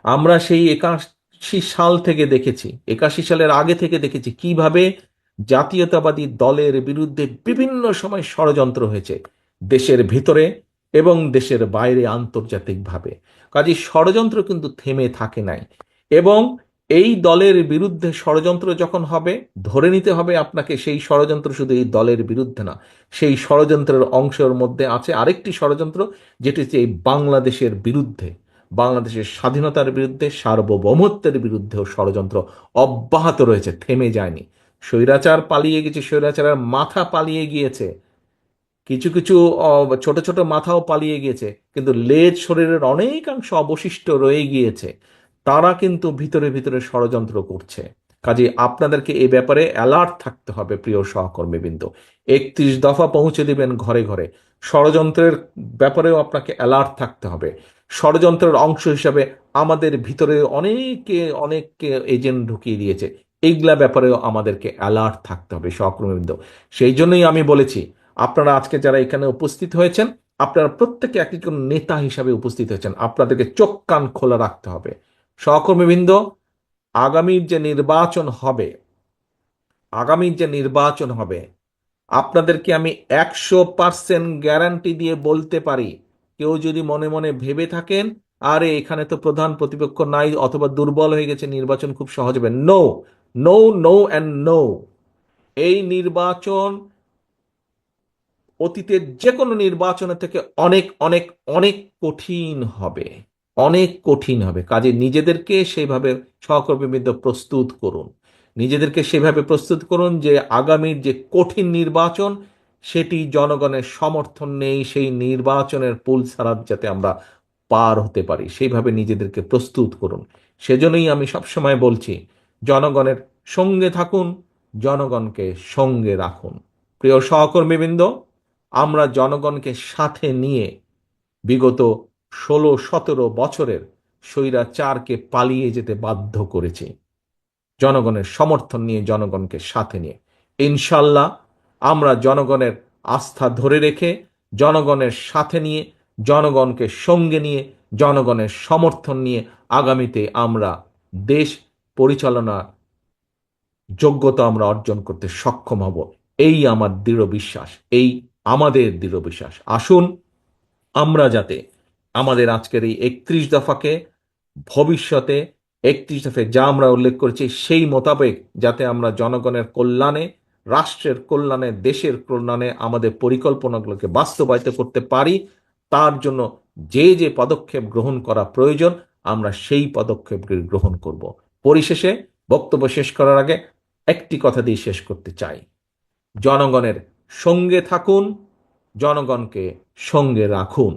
আমরা সেই 81 সাল থেকে দেখেছি, 81 সালের আগে থেকে দেখেছি কিভাবে জাতীয়তাবাদী দলের বিরুদ্ধে বিভিন্ন সময় ষড়যন্ত্র হয়েছে, দেশের ভিতরে এবং দেশের বাইরে আন্তর্জাতিকভাবে। কাজে ষড়যন্ত্র কিন্তু থেমে থাকে নাই। এবং এই দলের বিরুদ্ধে ষড়যন্ত্র যখন হবে, ধরে নিতে হবে আপনাকে সেই ষড়যন্ত্র শুধু এই দলের বিরুদ্ধে না, সেই ষড়যন্ত্রের অংশের মধ্যে আছে আরেকটি ষড়যন্ত্র, যেটি হচ্ছে এই বাংলাদেশের বিরুদ্ধে, বাংলাদেশের স্বাধীনতার বিরুদ্ধে, সার্বভৌমত্বের বিরুদ্ধেও ষড়যন্ত্র অব্যাহত রয়েছে, থেমে যায়নি। স্বৈরাচার পালিয়ে গেছে, স্বৈরাচারের মাথা পালিয়ে গিয়েছে, কিছু কিছু ছোট ছোট মাথাও পালিয়ে গিয়েছে, কিন্তু লেজ শরীরের অনেকাংশ অবশিষ্ট রয়ে গিয়েছে। তারা কিন্তু ভিতরে ভিতরে ষড়যন্ত্র করছে। কাজে আপনাদেরকে এ ব্যাপারে অ্যালার্ট থাকতে হবে প্রিয় সহকর্মীবৃন্দ। 31 দফা পৌঁছে দিবেন ঘরে ঘরে। ষড়যন্ত্রের ব্যাপারেও আপনাকে অ্যালার্ট থাকতে হবে। ষড়যন্ত্রের অংশ হিসাবে আমাদের ভিতরে অনেকে অনেককে এজেন্ট ঢুকিয়ে দিয়েছে, এইগুলা ব্যাপারেও আমাদেরকে অ্যালার্ট থাকতে হবে সহকর্মীবৃন্দ। সেই জন্যই আমি বলেছি, আপনারা আজকে যারা এখানে উপস্থিত হয়েছেন, আপনারা প্রত্যেকে এক একজন নেতা হিসাবে উপস্থিত হয়েছেন, আপনাদেরকে চোখ কান খোলা রাখতে হবে সহকর্মীবৃন্দ। আগামীর যে নির্বাচন হবে, আগামীর যে নির্বাচন হবে, আপনাদেরকে আমি 100% গ্যারান্টি দিয়ে বলতে পারি, কেউ যদি মনে মনে ভেবে থাকেন আরে এখানে তো প্রধান প্রতিপক্ষ নাই অথবা দুর্বল হয়ে গেছে, নির্বাচন খুব সহজ হবে, no, no, no and no. এই নির্বাচন অতীতের যে কোনো নির্বাচনের থেকে অনেক অনেক অনেক কঠিন হবে, অনেক কঠিন হবে। কাজে নিজেদেরকে সেইভাবে সহকর্মীবৃন্দ প্রস্তুত করুন, নিজেদেরকে সেভাবে প্রস্তুত করুন যে আগামীর যে কঠিন নির্বাচন, সেটি জনগণের সমর্থন নেই, সেই নির্বাচনের পুল ছাড়া যাতে আমরা পার হতে পারি, সেইভাবে নিজেদেরকে প্রস্তুত করুন। সেজন্যই আমি সবসময় বলছি, জনগণের সঙ্গে থাকুন, জনগণকে সঙ্গে রাখুন। প্রিয় সহকর্মীবৃন্দ, আমরা জনগণকে সাথে নিয়ে বিগত 16-17 বছরের স্বৈরাচারকে পালিয়ে যেতে বাধ্য করেছি, জনগণের সমর্থন নিয়ে, জনগণকে সাথে নিয়ে। ইনশাল্লাহ আমরা জনগণের আস্থা ধরে রেখে, জনগণের সাথে নিয়ে, জনগণকে সঙ্গে নিয়ে, জনগণের সমর্থন নিয়ে আগামীতে আমরা দেশ পরিচালনার যোগ্যতা আমরা অর্জন করতে সক্ষম হব। এই আমার দৃঢ় বিশ্বাস, এই আমাদের দৃঢ় বিশ্বাস। আসুন আমরা যাতে আমাদের আজকের এই 31 দফাকে ভবিষ্যতে 31 দফায় যা আমরা উল্লেখ করেছি সেই মোতাবেক যাতে আমরা জনগণের কল্যাণে, রাষ্ট্রের কল্যাণে, দেশের কল্যাণে আমাদের পরিকল্পনাগুলোকে বাস্তবায়িত করতে পারি, তার জন্য যে যে পদক্ষেপ গ্রহণ করা প্রয়োজন আমরা সেই পদক্ষেপগুলি গ্রহণ করব। পরিশেষে বক্তব্য শেষ করার আগে একটি কথা দিয়ে শেষ করতে চাই, জনগণের সঙ্গে থাকুন, জনগণকে সঙ্গে রাখুন।